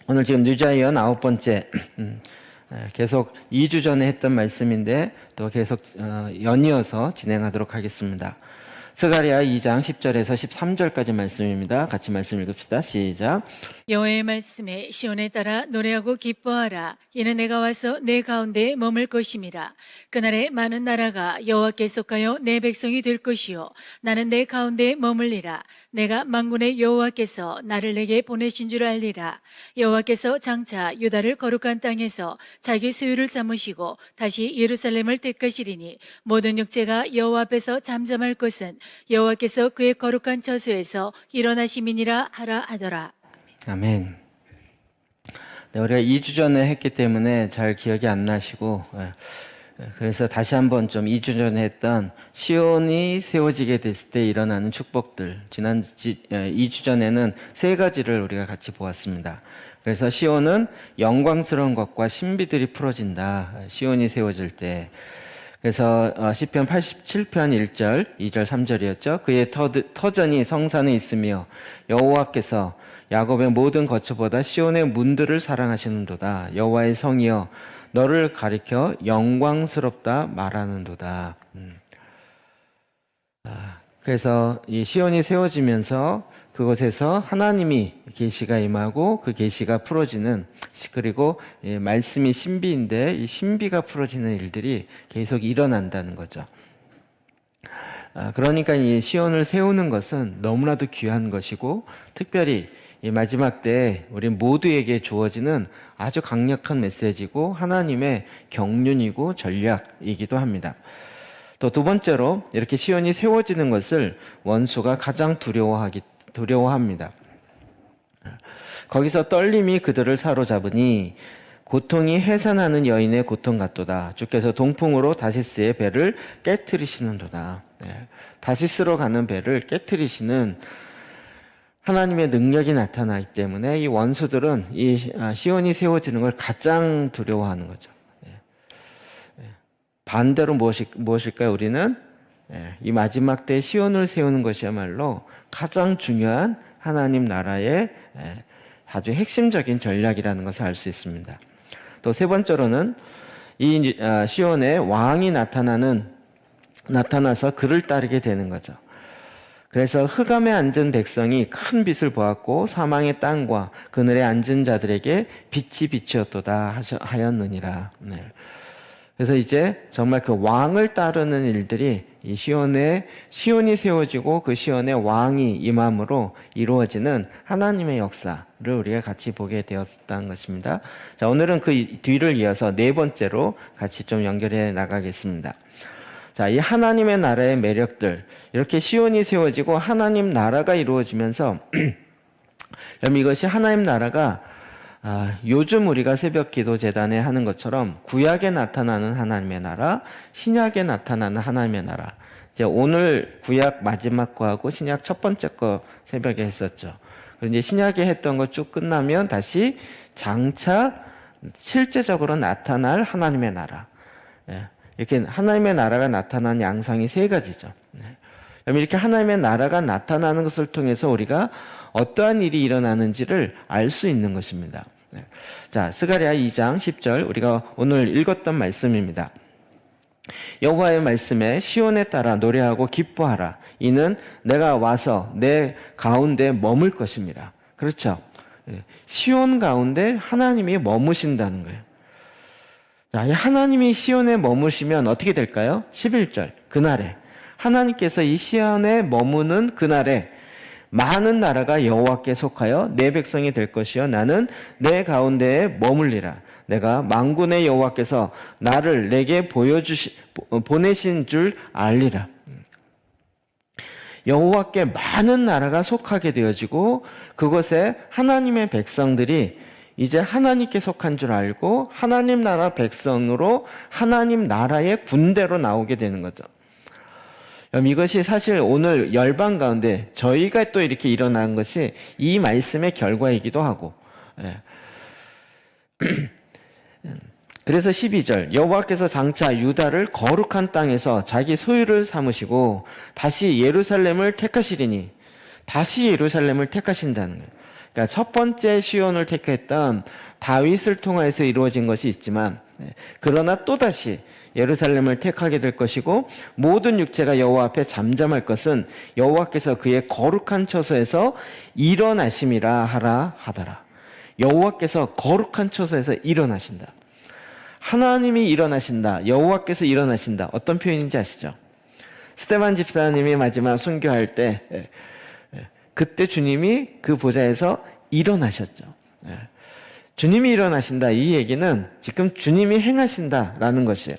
오늘 지금 뉴자이언 9번째 계속 2주 전에 했던 말씀인데 또 계속 연이어서 진행하도록 하겠습니다. 스가랴 2장 10절에서 13절까지 말씀입니다. 같이 말씀 읽읍시다. 시작. 여호와의 말씀에 시온에 따라 노래하고 기뻐하라. 이는 내가 와서 내 가운데 머물 것임이라. 그날에 많은 나라가 여호와께 속하여 내 백성이 될 것이요 나는 내 가운데 머물리라. 내가 만군의 여호와께서 나를 내게 보내신 줄 알리라. 여호와께서 장차 유다를 거룩한 땅에서 자기 소유를 삼으시고 다시 예루살렘을 택하시리니 모든 육체가 여호와 앞에서 잠잠할 것은 여호와께서 그의 거룩한 처소에서 일어나심이니라 하라 하더라. 아멘. 네, 우리가 2주 전에 했기 때문에 잘 기억이 안 나시고 그래서 다시 한번 좀 2주 전에 했던 시온이 세워지게 됐을 때 일어나는 축복들, 지난 2주 전에는 세 가지를 우리가 같이 보았습니다. 그래서 시온은 영광스러운 것과 신비들이 풀어진다. 시온이 세워질 때. 그래서 시편 87편 1절, 2절, 3절이었죠. 그의 터전이 성산에 있으며 여호와께서 야곱의 모든 거처보다 시온의 문들을 사랑하시는도다. 여호와의 성이여 너를 가리켜 영광스럽다 말하는도다. 그래서 이 시온이 세워지면서 그곳에서 하나님이 계시가 임하고 그 계시가 풀어지는, 그리고 말씀이 신비인데 이 신비가 풀어지는 일들이 계속 일어난다는 거죠. 그러니까 이 시온을 세우는 것은 너무나도 귀한 것이고, 특별히 이 마지막 때 우리 모두에게 주어지는 아주 강력한 메시지고 하나님의 경륜이고 전략이기도 합니다. 또 두 번째로 이렇게 시온이 세워지는 것을 원수가 가장 두려워합니다. 거기서 떨림이 그들을 사로잡으니 고통이 해산하는 여인의 고통 같도다. 주께서 동풍으로 다시스의 배를 깨트리시는도다. 다시스로 가는 배를 깨트리시는 하나님의 능력이 나타나기 때문에 이 원수들은 이 시온이 세워지는 걸 가장 두려워하는 거죠. 반대로 무엇일까요? 우리는 이 마지막 때 시온을 세우는 것이야말로 가장 중요한 하나님 나라의 아주 핵심적인 전략이라는 것을 알 수 있습니다. 또 세 번째로는 이 시온의 왕이 나타나서 그를 따르게 되는 거죠. 그래서 흑암에 앉은 백성이 큰 빛을 보았고 사망의 땅과 그늘에 앉은 자들에게 빛이 비치었도다 하였느니라. 그래서 이제 정말 그 왕을 따르는 일들이 이 시온이 세워지고 그 시온의 왕이 임함으로 이루어지는 하나님의 역사를 우리가 같이 보게 되었다는 것입니다. 자, 오늘은 그 뒤를 이어서 네 번째로 같이 좀 연결해 나가겠습니다. 자, 이 하나님의 나라의 매력들, 이렇게 시온이 세워지고 하나님 나라가 이루어지면서 그럼 이것이 하나님 나라가 요즘 우리가 새벽 기도 재단에 하는 것처럼 구약에 나타나는 하나님의 나라, 신약에 나타나는 하나님의 나라. 이제 오늘 구약 마지막 거하고 신약 첫 번째 거 새벽에 했었죠. 그리고 이제 신약에 했던 거 쭉 끝나면 다시 장차 실제적으로 나타날 하나님의 나라. 이렇게 하나님의 나라가 나타나는 양상이 세 가지죠. 그럼 이렇게 하나님의 나라가 나타나는 것을 통해서 우리가 어떠한 일이 일어나는지를 알 수 있는 것입니다. 자, 스가랴 2장 10절 우리가 오늘 읽었던 말씀입니다. 여호와의 말씀에 시온에 따라 노래하고 기뻐하라. 이는 내가 와서 내 가운데 머물 것입니다. 그렇죠? 시온 가운데 하나님이 머무신다는 거예요. 자, 하나님이 시온에 머무시면 어떻게 될까요? 11절 그날에 하나님께서 이 시온에 머무는 그날에 많은 나라가 여호와께 속하여 내 백성이 될 것이요 나는 내 가운데에 머물리라. 내가 만군의 여호와께서 나를 내게 보내신 줄 알리라. 여호와께 많은 나라가 속하게 되어지고 그곳에 하나님의 백성들이 이제 하나님께 속한 줄 알고 하나님 나라 백성으로 하나님 나라의 군대로 나오게 되는 거죠. 이것이 사실 오늘 열방 가운데 저희가 또 이렇게 일어난 것이 이 말씀의 결과이기도 하고, 그래서 12절 여호와께서 장차 유다를 거룩한 땅에서 자기 소유를 삼으시고 다시 예루살렘을 택하시리니, 다시 예루살렘을 택하신다는 거예요. 그러니까 첫 번째 시온을 택했던 다윗을 통해서 이루어진 것이 있지만, 그러나 또다시 예루살렘을 택하게 될 것이고 모든 육체가 여호와 앞에 잠잠할 것은 여호와께서 그의 거룩한 처소에서 일어나심이라 하라 하더라. 여호와께서 거룩한 처소에서 일어나신다. 하나님이 일어나신다. 여호와께서 일어나신다. 어떤 표현인지 아시죠? 스테반 집사님이 마지막 순교할 때 그때 주님이 그 보좌에서 일어나셨죠. 주님이 일어나신다. 이 얘기는 지금 주님이 행하신다라는 것이에요.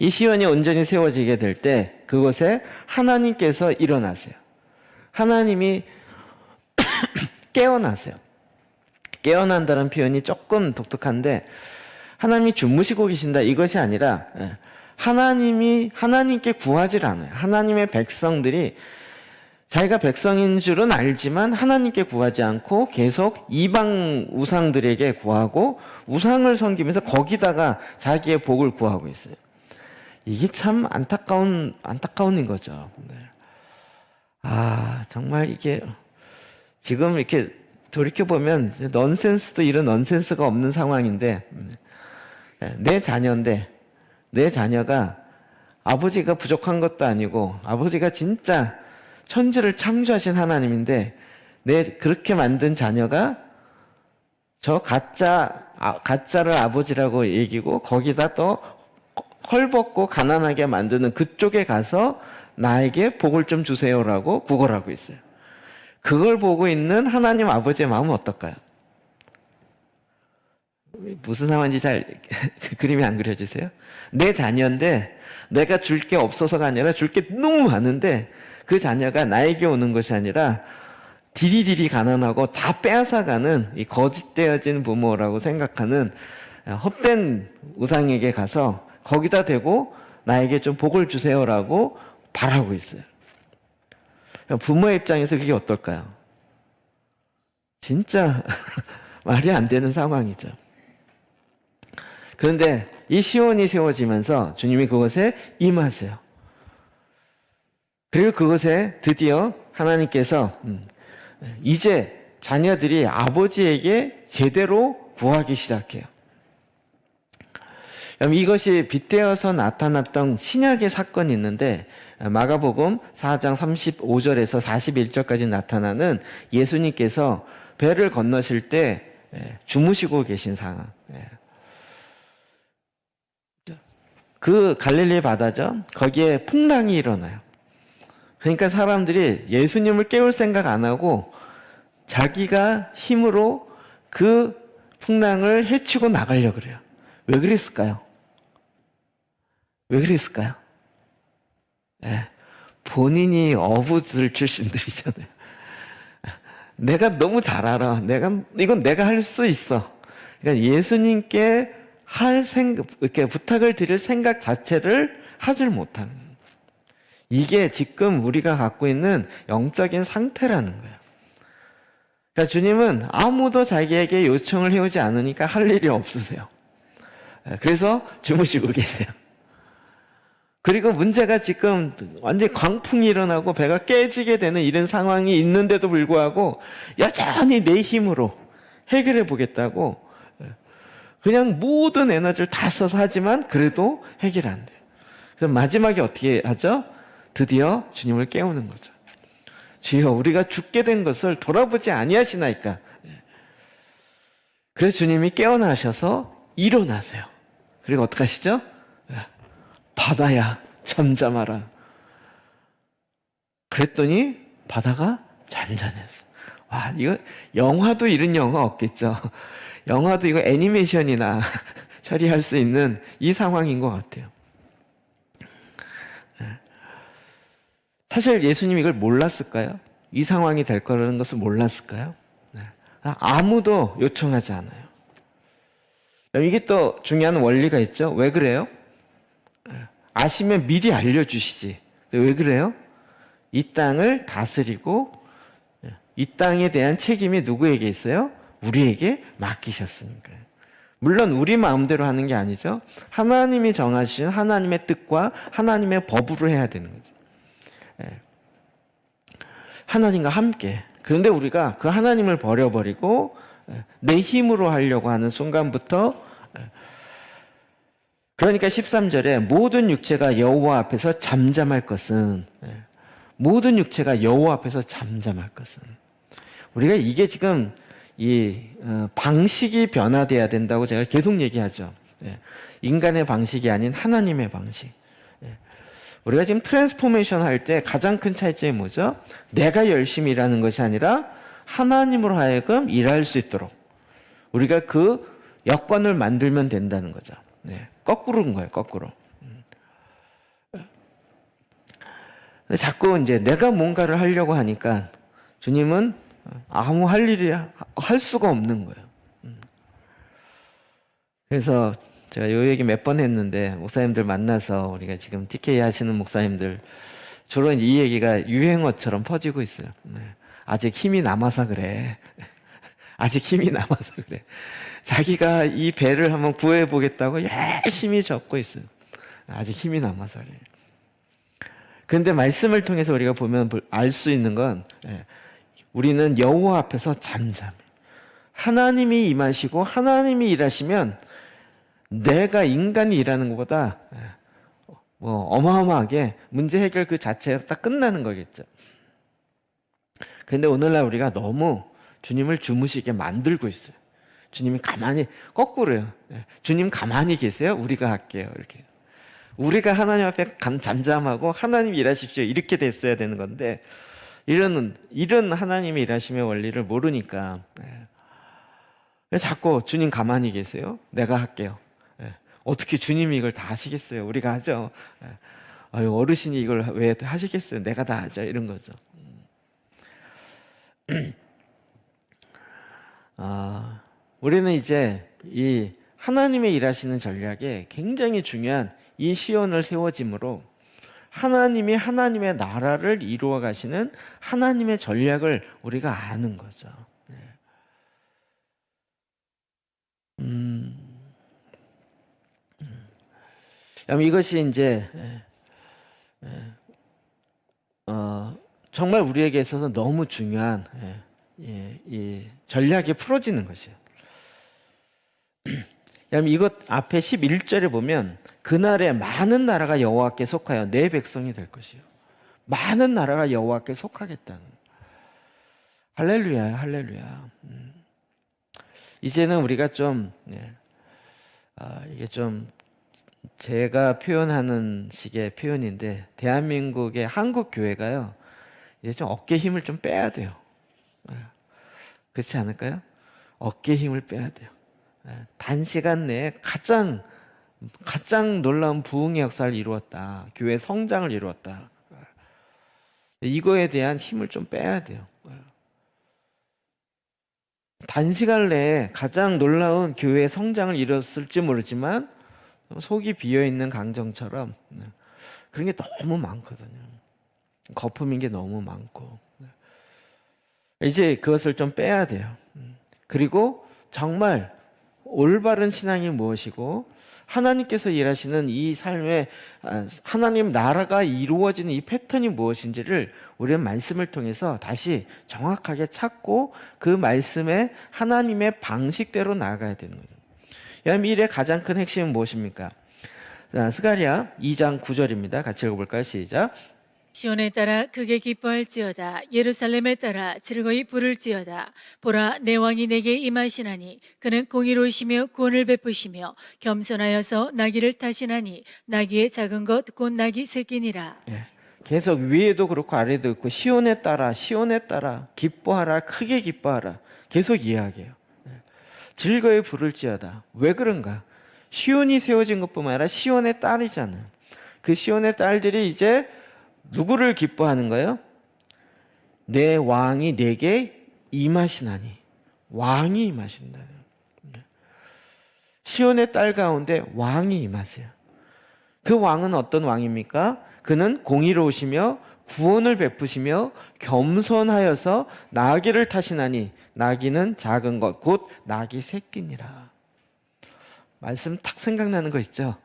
이 시온이 온전히 세워지게 될 때 그곳에 하나님께서 일어나세요. 하나님이 깨어나세요. 깨어난다는 표현이 조금 독특한데 하나님이 주무시고 계신다 이것이 아니라 하나님께 구하질 않아요. 하나님의 백성들이 자기가 백성인 줄은 알지만 하나님께 구하지 않고 계속 이방 우상들에게 구하고 우상을 섬기면서 거기다가 자기의 복을 구하고 있어요. 이게 참 안타까운 거죠. 정말 이게 지금 이렇게 돌이켜보면 넌센스도 이런 넌센스가 없는 상황인데 내 자녀인데 내 자녀가 아버지가 부족한 것도 아니고 아버지가 진짜 천지를 창조하신 하나님인데 내 그렇게 만든 자녀가 저 가짜를 아버지라고 얘기고 거기다 또 헐벗고 가난하게 만드는 그쪽에 가서 나에게 복을 좀 주세요라고 구걸하고 있어요. 그걸 보고 있는 하나님 아버지의 마음은 어떨까요? 무슨 상황인지 잘 그림이 안 그려지세요? 내 자녀인데 내가 줄 게 없어서가 아니라 줄 게 너무 많은데 그 자녀가 나에게 오는 것이 아니라 디리디리 가난하고 다 빼앗아가는 이 거짓되어진 부모라고 생각하는 헛된 우상에게 가서 거기다 대고 나에게 좀 복을 주세요라고 바라고 있어요. 부모의 입장에서 그게 어떨까요? 진짜 말이 안 되는 상황이죠. 그런데 이 시온이 세워지면서 주님이 그곳에 임하세요. 그리고 그곳에 드디어 하나님께서 이제 자녀들이 아버지에게 제대로 구하기 시작해요. 이것이 빗대어서 나타났던 신약의 사건이 있는데 마가복음 4장 35절에서 41절까지 나타나는 예수님께서 배를 건너실 때 주무시고 계신 상황. 그 갈릴리 바다죠. 거기에 풍랑이 일어나요. 그러니까 사람들이 예수님을 깨울 생각 안 하고 자기가 힘으로 그 풍랑을 헤치고 나가려고 그래요. 왜 그랬을까요? 왜 그랬을까요? 본인이 어부들 출신들이잖아요. 내가 너무 잘 알아. 이건 내가 할 수 있어. 그러니까 예수님께 이렇게 부탁을 드릴 생각 자체를 하질 못하는. 이게 지금 우리가 갖고 있는 영적인 상태라는 거예요. 그러니까 주님은 아무도 자기에게 요청을 해오지 않으니까 할 일이 없으세요. 그래서 주무시고 계세요. 그리고 문제가 지금 완전히 광풍이 일어나고 배가 깨지게 되는 이런 상황이 있는데도 불구하고 여전히 내 힘으로 해결해 보겠다고 그냥 모든 에너지를 다 써서 하지만 그래도 해결이 안 돼요. 그래서 마지막에 어떻게 하죠? 드디어 주님을 깨우는 거죠. 주여 우리가 죽게 된 것을 돌아보지 아니하시나이까. 그래서 주님이 깨어나셔서 일어나세요. 그리고 어떻게 하시죠? 바다야 잠잠하라. 그랬더니 바다가 잔잔했어. 와, 이거 영화도 이런 영화 없겠죠. 영화도 이거 애니메이션이나 처리할 수 있는 이 상황인 것 같아요. 사실 예수님이 이걸 몰랐을까요? 이 상황이 될 거라는 것을 몰랐을까요? 아무도 요청하지 않아요. 이게 또 중요한 원리가 있죠. 왜 그래요? 아시면 미리 알려주시지. 왜 그래요? 이 땅을 다스리고 이 땅에 대한 책임이 누구에게 있어요? 우리에게 맡기셨으니까요. 물론 우리 마음대로 하는 게 아니죠. 하나님이 정하신 하나님의 뜻과 하나님의 법으로 해야 되는 거죠. 하나님과 함께 그런데 우리가 그 하나님을 버려버리고 내 힘으로 하려고 하는 순간부터, 그러니까 13절에 모든 육체가 여호와 앞에서 잠잠할 것은, 모든 육체가 여호와 앞에서 잠잠할 것은, 우리가 이게 지금 이 방식이 변화돼야 된다고 제가 계속 얘기하죠. 인간의 방식이 아닌 하나님의 방식. 우리가 지금 트랜스포메이션 할 때 가장 큰 차이점이 뭐죠? 내가 열심히 일하는 것이 아니라 하나님으로 하여금 일할 수 있도록 우리가 그 여건을 만들면 된다는 거죠. 거꾸로인 거예요, 거꾸로. 자꾸 이제 내가 뭔가를 하려고 하니까 주님은 아무 할 일이 할 수가 없는 거예요. 그래서 제가 요 얘기 몇 번 했는데, 목사님들 만나서 우리가 지금 TK 하시는 목사님들 주로 이제 이 얘기가 유행어처럼 퍼지고 있어요. 아직 힘이 남아서 그래. 아직 힘이 남아서 그래. 자기가 이 배를 한번 구해 보겠다고 열심히 적고 있어요. 아직 힘이 남아서 그래. 그런데 말씀을 통해서 우리가 보면 알 수 있는 건, 우리는 여호와 앞에서 잠잠해. 하나님이 임하시고 하나님이 일하시면 내가 인간이 일하는 것보다 뭐 어마어마하게 문제 해결 그 자체가 딱 끝나는 거겠죠. 그런데 오늘날 우리가 너무 주님을 주무시게 만들고 있어요. 주님이 가만히, 거꾸로요. 주님 가만히 계세요? 우리가 할게요. 이렇게. 우리가 하나님 앞에 잠잠하고 하나님 일하십시오. 이렇게 됐어야 되는 건데, 이런 하나님이 일하심의 원리를 모르니까 자꾸 주님 가만히 계세요? 내가 할게요. 어떻게 주님이 이걸 다 하시겠어요? 우리가 하죠. 아유, 어르신이 이걸 왜 하시겠어요? 내가 다 하죠. 이런 거죠. 우리는 이제 이 하나님의 일하시는 전략에 굉장히 중요한 이 시온을 세워짐으로 하나님이 하나님의 나라를 이루어 가시는 하나님의 전략을 우리가 아는 거죠. 이것이 이제 정말 우리에게 있어서 너무 중요한 이 전략이 풀어지는 것이에요. 이것 앞에 11절에 보면 그날에 많은 나라가 여호와께 속하여 내 백성이 될 것이요. 많은 나라가 여호와께 속하겠다는. 할렐루야, 할렐루야. 이제는 우리가 좀 이게 좀 제가 표현하는 식의 표현인데, 대한민국의 한국 교회가요, 이제 좀 어깨 힘을 좀 빼야 돼요. 그렇지 않을까요? 어깨 힘을 빼야 돼요. 단시간 내에 가장 놀라운 부흥의 역사를 이루었다. 교회 성장을 이루었다. 이거에 대한 힘을 좀 빼야 돼요. 단시간 내에 가장 놀라운 교회 성장을 이뤘을지 모르지만 속이 비어있는 강정처럼 그런 게 너무 많거든요. 거품인 게 너무 많고. 이제 그것을 좀 빼야 돼요. 그리고 정말 올바른 신앙이 무엇이고 하나님께서 일하시는 이 삶의 하나님 나라가 이루어지는 이 패턴이 무엇인지를 우리는 말씀을 통해서 다시 정확하게 찾고 그 말씀의 하나님의 방식대로 나아가야 되는 거죠. 이 일의 가장 큰 핵심은 무엇입니까? 자, 스가랴 2장 9절입니다. 같이 읽어볼까요? 시작. 시온에 따라 크게 기뻐할지어다. 예루살렘에 따라 즐거이 부를지어다. 보라, 내 왕이 내게 임하시나니 그는 공의로우시며 구원을 베푸시며 겸손하여서 나귀를 타시나니 나귀의 작은 것 곧 나귀 새끼니라. 계속 위에도 그렇고 아래도 있고 시온에 따라 기뻐하라, 크게 기뻐하라, 계속 이야기해요. 즐거이 부를지어다. 왜 그런가? 시온이 세워진 것뿐만 아니라 시온의 딸이잖아요. 그 시온의 딸들이 이제 누구를 기뻐하는 거예요? 내 왕이 내게 임하시나니. 왕이 임하신다. 시온의 딸 가운데 왕이 임하세요. 그 왕은 어떤 왕입니까? 그는 공의로우시며 구원을 베푸시며 겸손하여서 나귀를 타시나니 나귀는 작은 것 곧 나귀 새끼니라. 말씀 딱 생각나는 거 있죠?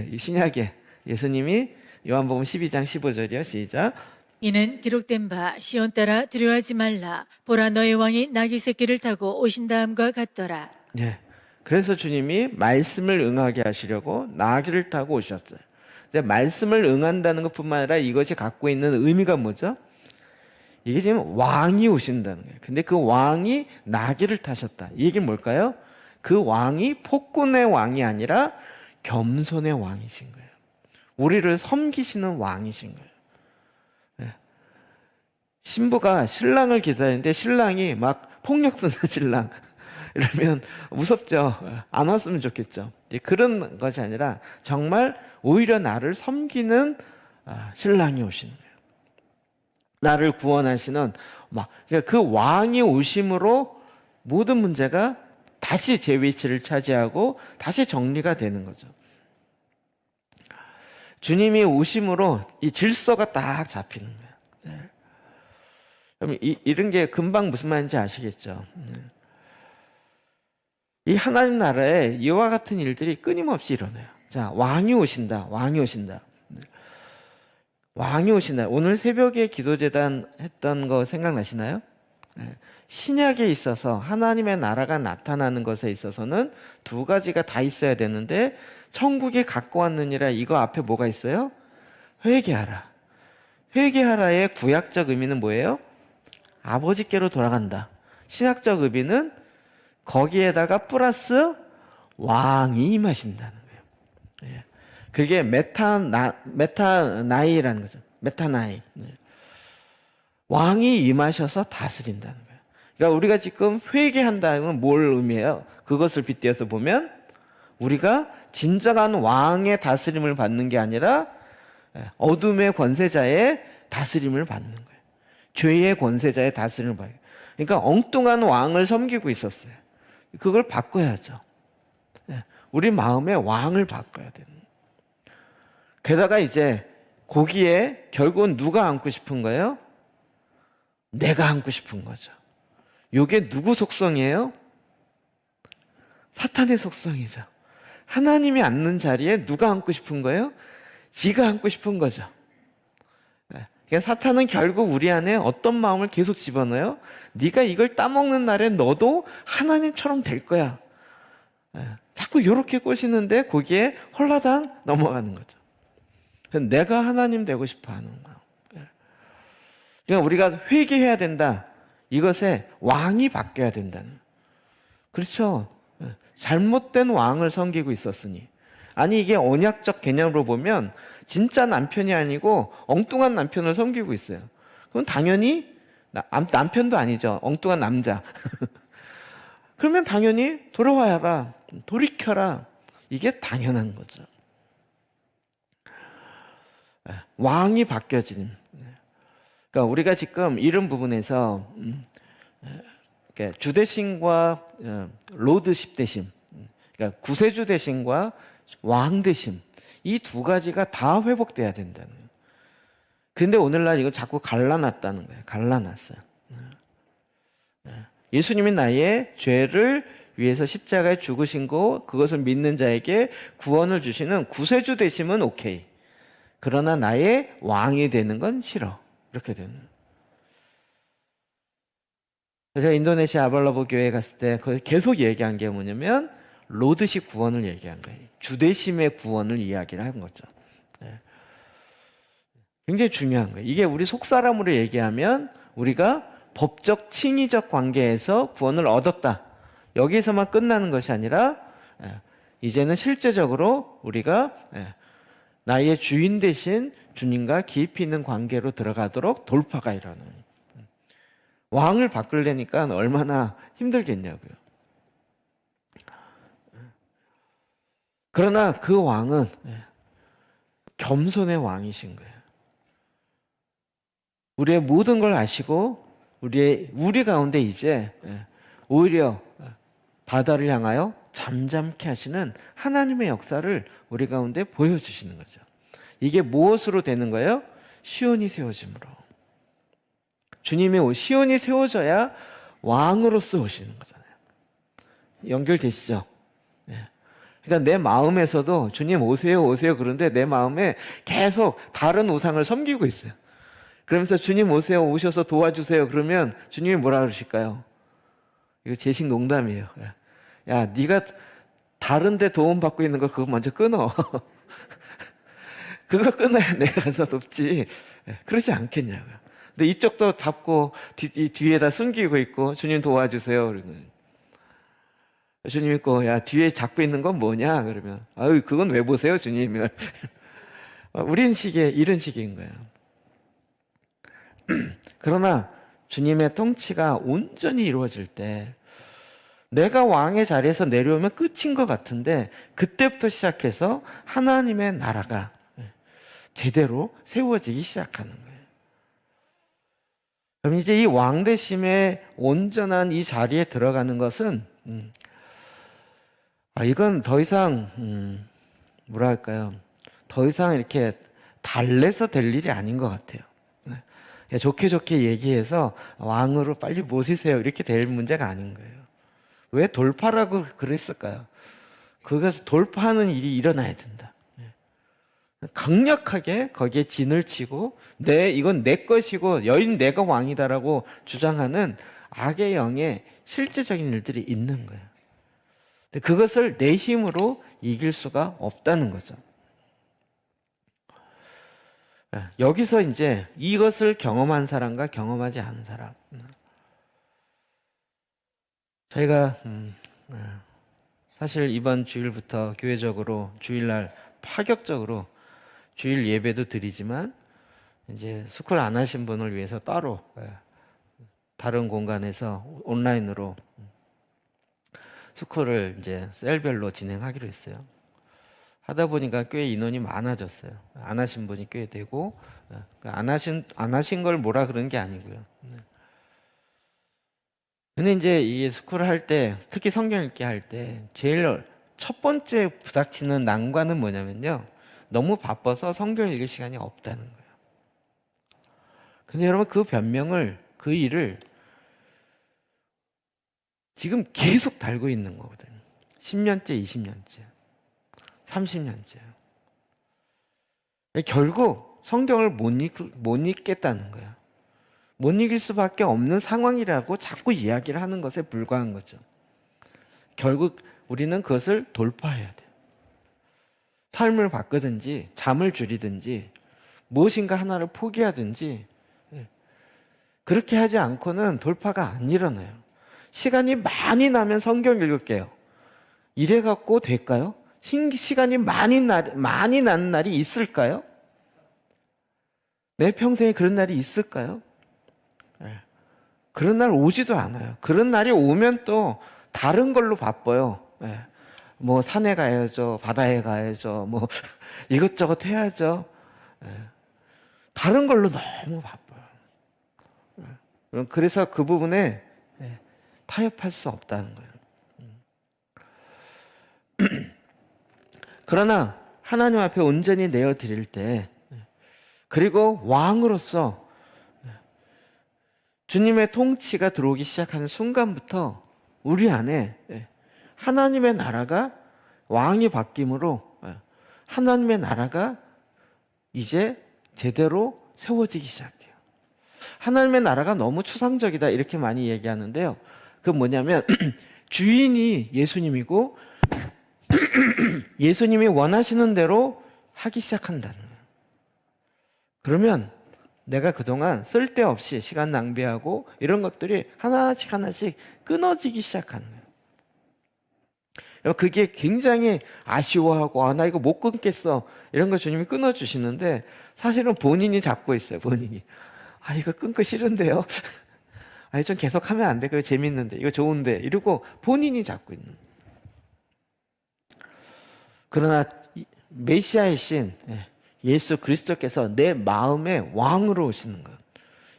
이 신약에 예수님이 요한복음 12장 15절이요. 시작. 이는 기록된 바 시온 따라 두려워하지 말라. 보라 너의 왕이 나귀 새끼를 타고 오신다함과 같더라. 예. 그래서 주님이 말씀을 응하게 하시려고 나귀를 타고 오셨어요. 근데 말씀을 응한다는 것뿐만 아니라 이것이 갖고 있는 의미가 뭐죠? 이게 지금 왕이 오신다는 거예요. 근데 그 왕이 나귀를 타셨다. 이 얘기는 뭘까요? 그 왕이 폭군의 왕이 아니라 겸손의 왕이신 거예요. 우리를 섬기시는 왕이신 거예요. 네. 신부가 신랑을 기다리는데 신랑이 막 폭력 쓰는 신랑 이러면 무섭죠. 안 왔으면 좋겠죠. 그런 것이 아니라 정말 오히려 나를 섬기는 신랑이 오시는 거예요. 나를 구원하시는 그러니까 그 왕이 오심으로 모든 문제가 다시 제 위치를 차지하고 다시 정리가 되는 거죠. 주님이 오심으로 이 질서가 딱 잡히는 거예요. 네. 그럼 이런 게 금방 무슨 말인지 아시겠죠? 이 하나님 나라에 이와 같은 일들이 끊임없이 일어나요. 자, 왕이 오신다. 왕이 오신다. 왕이 오신다. 오늘 새벽에 기도재단 했던 거 생각나시나요? 신약에 있어서 하나님의 나라가 나타나는 것에 있어서는 두 가지가 다 있어야 되는데 천국이 갖고 왔느니라 이거 앞에 뭐가 있어요? 회개하라. 회개하라의 구약적 의미는 뭐예요? 아버지께로 돌아간다. 신학적 의미는 거기에다가 플러스 왕이 임하신다는 거예요. 예. 그게 메타나이라는 거죠. 메타나이. 왕이 임하셔서 다스린다는 거예요. 그러니까 우리가 지금 회개한다는 뭘 의미해요? 그것을 빗대어서 보면 우리가 진정한 왕의 다스림을 받는 게 아니라 어둠의 권세자의 다스림을 받는 거예요. 죄의 권세자의 다스림을 받는 거예요. 그러니까 엉뚱한 왕을 섬기고 있었어요. 그걸 바꿔야죠. 우리 마음에 왕을 바꿔야 되는 거예요. 게다가 이제 거기에 결국은 누가 앉고 싶은 거예요? 내가 앉고 싶은 거죠. 이게 누구 속성이에요? 사탄의 속성이죠. 하나님이 앉는 자리에 누가 앉고 싶은 거예요? 지가 앉고 싶은 거죠. 그러니까 사탄은 결국 우리 안에 어떤 마음을 계속 집어넣어요? 네가 이걸 따먹는 날에 너도 하나님처럼 될 거야. 자꾸 이렇게 꼬시는데 거기에 홀라당 넘어가는 거죠. 내가 하나님 되고 싶어 하는 마음. 그러니까 우리가 회개해야 된다. 이것에 왕이 바뀌어야 된다는. 그렇죠. 잘못된 왕을 섬기고 있었으니. 아니 이게 언약적 개념으로 보면 진짜 남편이 아니고 엉뚱한 남편을 섬기고 있어요. 그럼 당연히 남편도 아니죠. 엉뚱한 남자. 그러면 당연히 돌아와라. 돌이켜라. 이게 당연한 거죠. 왕이 바뀌어진. 그러니까 우리가 지금 이런 부분에서 주대심과 로드십 대심, 그러니까 구세주 대심과 왕 대심, 이 두 가지가 다 회복돼야 된다는 거예요. 근데 오늘날 이거 자꾸 갈라놨다는 거예요. 갈라놨어요. 예수님이 나의 죄를 위해서 십자가에 죽으신 거, 그것을 믿는 자에게 구원을 주시는 구세주 되심은 오케이. 그러나 나의 왕이 되는 건 싫어. 이렇게 되는. 제가 인도네시아 아발라보 교회에 갔을 때 거기 계속 얘기한 게 뭐냐면 로드식 구원을 얘기한 거예요. 주대심의 구원을 이야기를 한 거죠. 굉장히 중요한 거예요. 이게 우리 속사람으로 얘기하면 우리가 법적 칭의적 관계에서 구원을 얻었다. 여기서만 끝나는 것이 아니라 이제는 실제적으로 우리가 나의 주인 대신 주님과 깊이 있는 관계로 들어가도록 돌파가 일어나는. 왕을 바꾸려니까 얼마나 힘들겠냐고요. 그러나 그 왕은 겸손의 왕이신 거예요. 우리의 모든 걸 아시고 우리 가운데 이제 오히려 바다를 향하여 잠잠케 하시는 하나님의 역사를 우리 가운데 보여주시는 거죠. 이게 무엇으로 되는 거예요? 시온이 세워짐으로. 주님이 시온이 세워져야 왕으로서 오시는 거잖아요. 연결되시죠? 그러니까 내 마음에서도 주님 오세요 오세요 그런데 내 마음에 계속 다른 우상을 섬기고 있어요. 그러면서 주님 오세요, 오셔서 도와주세요. 그러면 주님이 뭐라 그러실까요? 이거 제식 농담이에요. 야, 네가 다른 데 도움 받고 있는 거 그거 먼저 끊어. 그거 끊어야 내가 가서 돕지. 그러지 않겠냐고요. 근데 이쪽도 잡고 뒤에다 숨기고 있고 주님 도와주세요. 그러면 주님 있고 야 뒤에 잡고 있는 건 뭐냐? 그러면 아유 그건 왜 보세요 주님. 우린 이런 식인 거예요. 그러나 주님의 통치가 온전히 이루어질 때 내가 왕의 자리에서 내려오면 끝인 것 같은데 그때부터 시작해서 하나님의 나라가 제대로 세워지기 시작하는 거예요. 그럼 이제 이 왕대심의 온전한 이 자리에 들어가는 것은 이건 더 이상 뭐랄까요? 더 이상 이렇게 달래서 될 일이 아닌 것 같아요. 좋게 좋게 얘기해서 왕으로 빨리 모시세요 이렇게 될 문제가 아닌 거예요. 왜 돌파라고 그랬을까요? 그것을 돌파하는 일이 일어나야 된다. 강력하게 거기에 진을 치고 이건 내 것이고 여인 내가 왕이다라고 주장하는 악의 영의 실제적인 일들이 있는 거예요. 근데 그것을 내 힘으로 이길 수가 없다는 거죠. 여기서 이제 이것을 경험한 사람과 경험하지 않은 사람. 저희가 사실 이번 주일부터 교회적으로 주일날 파격적으로 주일 예배도 드리지만 이제 스쿨 안 하신 분을 위해서 따로 다른 공간에서 온라인으로 스쿨을 이제 셀별로 진행하기로 했어요. 하다 보니까 꽤 인원이 많아졌어요. 안 하신 분이 꽤 되고 안 하신 걸 뭐라 그런 게 아니고요. 근데 이제 이 스쿨을 할 때 특히 성경 읽기 할 때 제일 첫 번째 부닥치는 난관은 뭐냐면요. 너무 바빠서 성경 읽을 시간이 없다는 거예요. 근데 여러분 그 일을 지금 계속 달고 있는 거거든요. 10년째, 20년째, 30년째. 결국 성경을 못 읽겠다는 거예요. 못 이길 수밖에 없는 상황이라고 자꾸 이야기를 하는 것에 불과한 거죠. 결국 우리는 그것을 돌파해야 돼요. 삶을 바꾸든지 잠을 줄이든지 무엇인가 하나를 포기하든지 그렇게 하지 않고는 돌파가 안 일어나요. 시간이 많이 나면 성경 읽을게요. 이래 갖고 될까요? 시간이 많이 나는 날이 있을까요? 내 평생에 그런 날이 있을까요? 그런 날 오지도 않아요. 그런 날이 오면 또 다른 걸로 바빠요. 뭐 산에 가야죠, 바다에 가야죠, 뭐 이것저것 해야죠. 다른 걸로 너무 바빠요. 그래서 그 부분에 타협할 수 없다는 거예요. 그러나 하나님 앞에 온전히 내어 드릴 때 그리고 왕으로서 주님의 통치가 들어오기 시작하는 순간부터 우리 안에 하나님의 나라가 왕이 바뀜으로 하나님의 나라가 이제 제대로 세워지기 시작해요. 하나님의 나라가 너무 추상적이다 이렇게 많이 얘기하는데요. 그건 뭐냐면 주인이 예수님이고 예수님이 원하시는 대로 하기 시작한다는 거예요. 그러면 내가 그동안 쓸데없이 시간 낭비하고 이런 것들이 하나씩 끊어지기 시작하는 거예요. 그게 굉장히 아쉬워하고 나 이거 못 끊겠어 이런 거 주님이 끊어주시는데 사실은 본인이 잡고 있어요. 본인이 이거 끊고 싫은데요. 좀 계속 하면 안 돼. 그거 재밌는데 이거 좋은데 이러고 본인이 잡고 있는 거예요. 그러나 메시아이신 예수 그리스도께서 내 마음의 왕으로 오시는 것.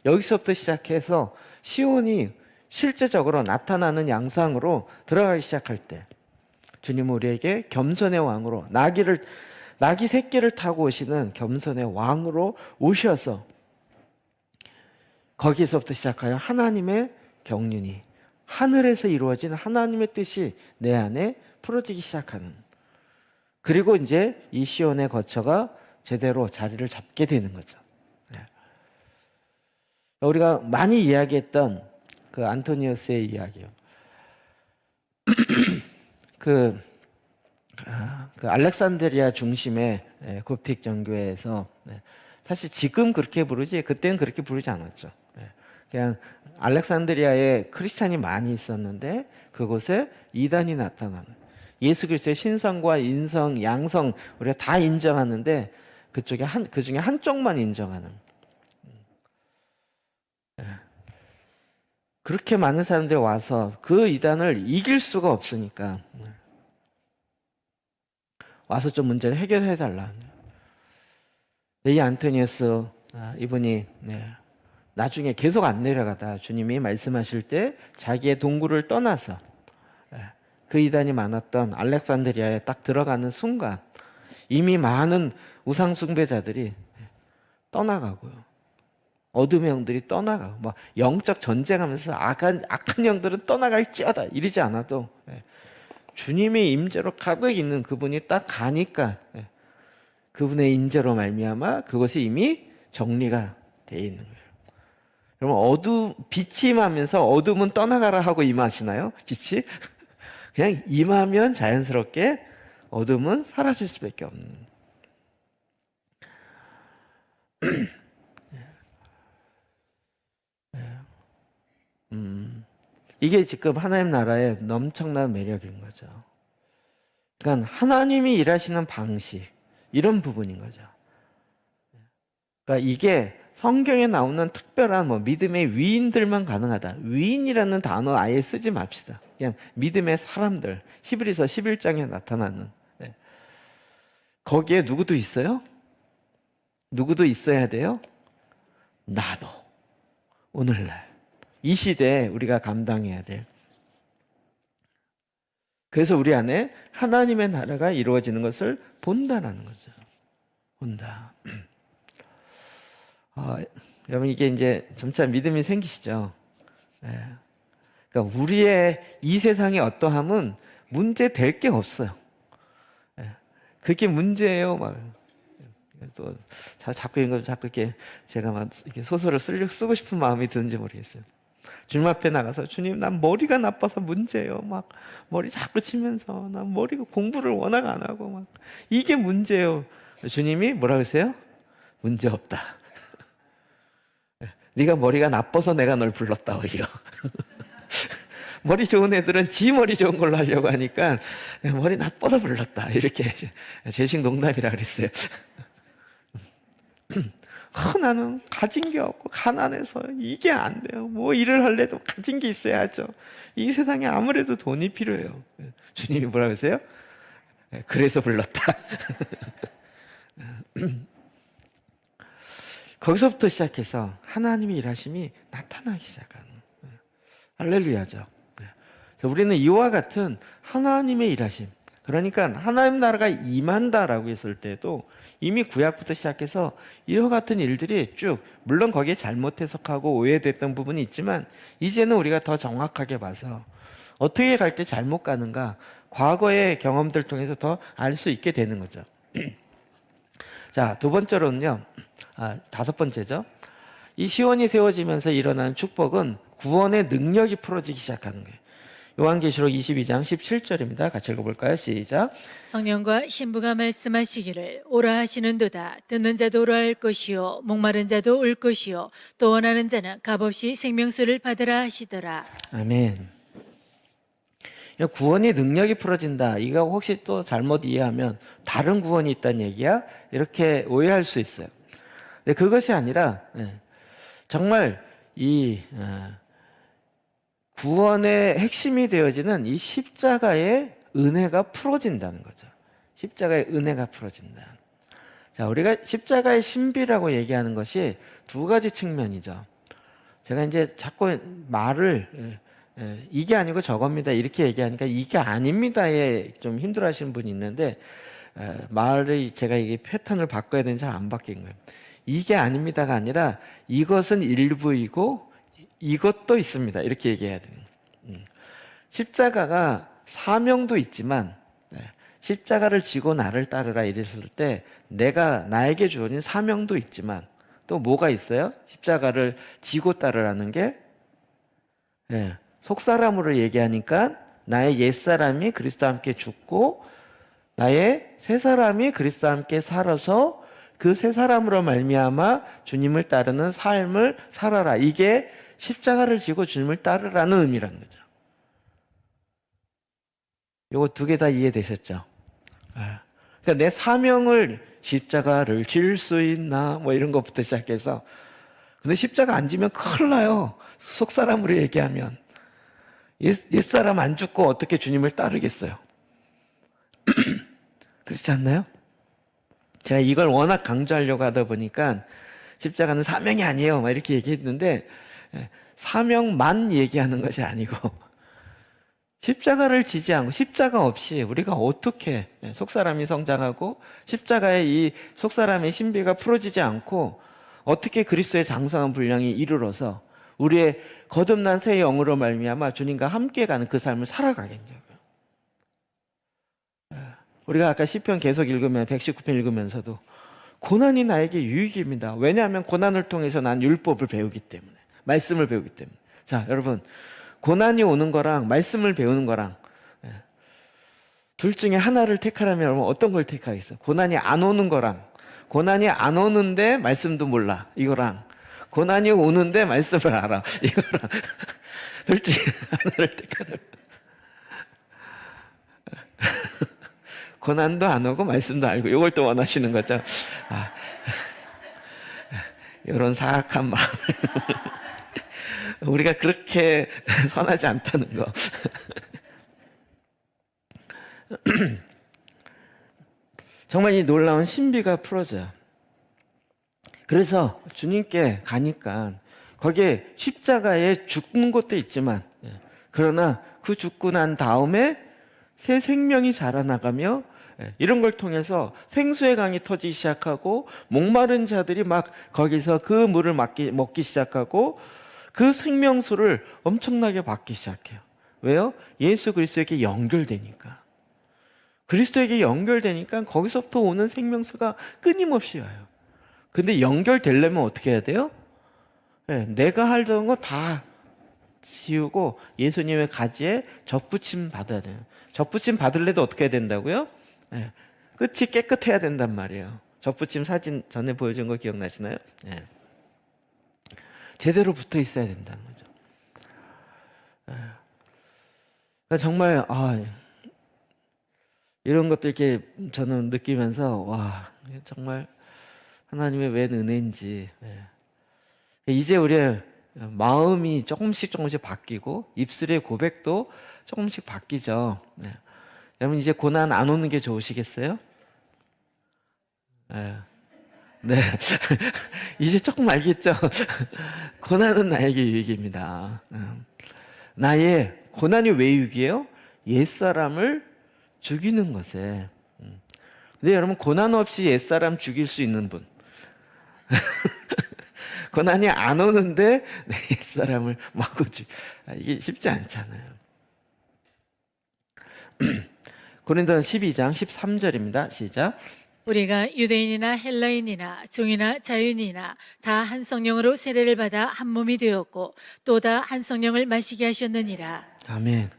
여기서부터 시작해서 시온이 실제적으로 나타나는 양상으로 들어가기 시작할 때 주님은 우리에게 겸손의 왕으로 나귀 새끼를 타고 오시는 겸손의 왕으로 오셔서 거기에서부터 시작하여 하나님의 경륜이 하늘에서 이루어진 하나님의 뜻이 내 안에 풀어지기 시작하는 그리고 이제 이 시온의 거처가 제대로 자리를 잡게 되는 거죠. 우리가 많이 이야기했던 그 안토니우스의 이야기요. 그, 그 알렉산드리아 중심의 곱틱 정교회에서 사실 지금 그렇게 부르지 그때는 그렇게 부르지 않았죠. 그냥 알렉산드리아에 크리스찬이 많이 있었는데 그곳에 이단이 나타나는 예수 그리스도의 신성과 인성, 양성 우리가 다 인정하는데 그쪽에 그 중에 한쪽만 인정하는 그렇게 많은 사람들이 와서 그 이단을 이길 수가 없으니까 와서 좀 문제를 해결해 달라. 이 안토니우스 이분이 나중에 계속 안 내려가다 주님이 말씀하실 때 자기의 동굴을 떠나서 그 이단이 많았던 알렉산드리아에 딱 들어가는 순간 이미 많은 우상 숭배자들이 떠나가고요. 어둠의 영들이 떠나가고 막 영적 전쟁하면서 악한 영들은 떠나갈지어다 이러지 않아도 주님의 임재로 가득 있는 그분이 딱 가니까 그분의 임재로 말미암아 그것이 이미 정리가 돼 있는 거예요. 그러면 빛이 임하면서 어둠은 떠나가라 하고 임하시나요? 빛이? 그냥 임하면 자연스럽게 어둠은 사라질 수밖에 없는. 이게 지금 하나님 나라의 엄청난 매력인 거죠. 그러니까 하나님이 일하시는 방식 이런 부분인 거죠. 그러니까 이게 성경에 나오는 특별한 믿음의 위인들만 가능하다. 위인이라는 단어 아예 쓰지 맙시다. 그냥 믿음의 사람들. 히브리서 11장에 나타나는. 거기에 누구도 있어요? 누구도 있어야 돼요? 나도. 오늘날. 이 시대에 우리가 감당해야 될. 그래서 우리 안에 하나님의 나라가 이루어지는 것을 본다라는 거죠. 본다. 여러분 이게 이제 점차 믿음이 생기시죠. 그러니까 우리의 이 세상의 어떠함은 문제 될 게 없어요. 그게 문제예요. 막 또 자꾸 이거 자꾸 이렇게 제가 막 이렇게 소설을 쓰고 싶은 마음이 드는지 모르겠어요. 주님 앞에 나가서 주님 난 머리가 나빠서 문제예요. 막 머리 자꾸 치면서 난 머리가 공부를 워낙 안 하고 막 이게 문제예요. 주님이 뭐라 그러세요? 문제 없다. 네가 머리가 나빠서 내가 널 불렀다 오히려. 머리 좋은 애들은 지 머리 좋은 걸로 하려고 하니까 머리 나빠서 불렀다 이렇게 제식 농담이라 그랬어요. 나는 가진 게 없고 가난해서 이게 안 돼요. 뭐 일을 할래도 가진 게 있어야죠. 이 세상에 아무래도 돈이 필요해요. 주님이 뭐라 그러세요? 그래서 불렀다. 거기서부터 시작해서 하나님의 일하심이 나타나기 시작하는 할렐루야죠. 우리는 이와 같은 하나님의 일하심, 그러니까 하나님 나라가 임한다라고 했을 때도 이미 구약부터 시작해서 이와 같은 일들이 쭉, 물론 거기에 잘못 해석하고 오해됐던 부분이 있지만 이제는 우리가 더 정확하게 봐서 어떻게 갈 때 잘못 가는가 과거의 경험들 통해서 더 알 수 있게 되는 거죠. 자, 두 번째로는요, 다섯 번째죠. 이 시온이 세워지면서 일어나는 축복은 구원의 능력이 풀어지기 시작하는 거예요. 요한계시록 22장 17절입니다. 같이 읽어볼까요? 시작. 성령과 신부가 말씀하시기를 오라 하시는도다. 듣는 자도 오라 할 것이요 목마른 자도 올 것이요 또 원하는 자는 값없이 생명수를 받으라 하시더라. 아멘. 구원의 능력이 풀어진다. 이거 혹시 또 잘못 이해하면 다른 구원이 있다는 얘기야? 이렇게 오해할 수 있어요. 근데 그것이 아니라 정말 이 구원의 핵심이 되어지는 이 십자가의 은혜가 풀어진다는 거죠. 십자가의 은혜가 풀어진다. 자, 우리가 십자가의 신비라고 얘기하는 것이 두 가지 측면이죠. 제가 이제 자꾸 말을 이게 아니고 저겁니다 이렇게 얘기하니까 이게 아닙니다에 좀 힘들어하시는 분이 있는데 말을 제가 이게 패턴을 바꿔야 되는지 잘 안 바뀐 거예요. 이게 아닙니다가 아니라 이것은 일부이고 이것도 있습니다. 이렇게 얘기해야 돼요. 십자가가 사명도 있지만 십자가를 지고 나를 따르라 이랬을 때 내가 나에게 주어진 사명도 있지만 또 뭐가 있어요? 십자가를 지고 따르라는 게 속사람으로 얘기하니까 나의 옛사람이 그리스도와 함께 죽고 나의 새사람이 그리스도와 함께 살아서 그 새사람으로 말미암아 주님을 따르는 삶을 살아라. 이게 십자가를 지고 주님을 따르라는 의미라는 거죠. 요거 두 개 다 이해되셨죠? 그러니까 내 사명을 십자가를 질 수 있나 뭐 이런 것부터 시작해서 근데 십자가 안 지면 큰일 나요. 속사람으로 얘기하면 옛사람 안 죽고 어떻게 주님을 따르겠어요? 그렇지 않나요? 제가 이걸 워낙 강조하려고 하다 보니까 십자가는 사명이 아니에요 막 이렇게 얘기했는데 사명만 얘기하는 것이 아니고 십자가를 지지 않고 십자가 없이 우리가 어떻게 속사람이 성장하고 십자가의 이 속사람의 신비가 풀어지지 않고 어떻게 그리스도의 장성한 분량이 이르러서 우리의 거듭난 새 영으로 말미암아 주님과 함께 가는 그 삶을 살아가겠냐고요. 우리가 아까 시편 계속 읽으면 119편 읽으면서도 고난이 나에게 유익입니다. 왜냐하면 고난을 통해서 난 율법을 배우기 때문에 말씀을 배우기 때문에. 자, 여러분 고난이 오는 거랑 말씀을 배우는 거랑 둘 중에 하나를 택하라면 여러분 어떤 걸 택하겠어요? 고난이 안 오는 거랑 고난이 안 오는데 말씀도 몰라 이거랑 고난이 오는데 말씀을 알아 이거랑 둘 중에 하나를 택하라면 고난도 안 오고 말씀도 알고 이걸 또 원하시는 거죠. 이런 사악한 마음을 우리가 그렇게 선하지 않다는 거. 정말 이 놀라운 신비가 풀어져요. 그래서 주님께 가니까 거기에 십자가에 죽는 것도 있지만 그러나 그 죽고 난 다음에 새 생명이 자라나가며 이런 걸 통해서 생수의 강이 터지기 시작하고 목마른 자들이 막 거기서 그 물을 먹기 시작하고 그 생명수를 엄청나게 받기 시작해요. 왜요? 예수 그리스도에게 연결되니까. 그리스도에게 연결되니까 거기서부터 오는 생명수가 끊임없이 와요. 근데 연결되려면 어떻게 해야 돼요? 내가 하던 거 다 지우고 예수님의 가지에 접붙임 받아야 돼요. 접붙임 받을래도 어떻게 해야 된다고요? 끝이 깨끗해야 된단 말이에요. 접붙임 사진 전에 보여준 거 기억나시나요? 제대로 붙어 있어야 된다는 거죠. 그러니까 정말 이런 것들 이렇게 저는 느끼면서 와 정말 하나님의 웬 은혜인지. 이제 우리의 마음이 조금씩 바뀌고 입술의 고백도 조금씩 바뀌죠. 여러분 이제 고난 안 오는 게 좋으시겠어요? 네. 이제 조금 알겠죠? 고난은 나에게 유익입니다. 나의 고난이 왜 유익이에요? 옛사람을 죽이는 것에. 근데 여러분 고난 없이 옛사람 죽일 수 있는 분 고난이 안 오는데 내 옛사람을 마구 이게 쉽지 않잖아요. 고린도전 12장 13절입니다. 시작. 우리가 유대인이나 헬라인이나 종이나 자유인이나 다 한 성령으로 세례를 받아 한 몸이 되었고 또 다 한 성령을 마시게 하셨느니라. 아멘.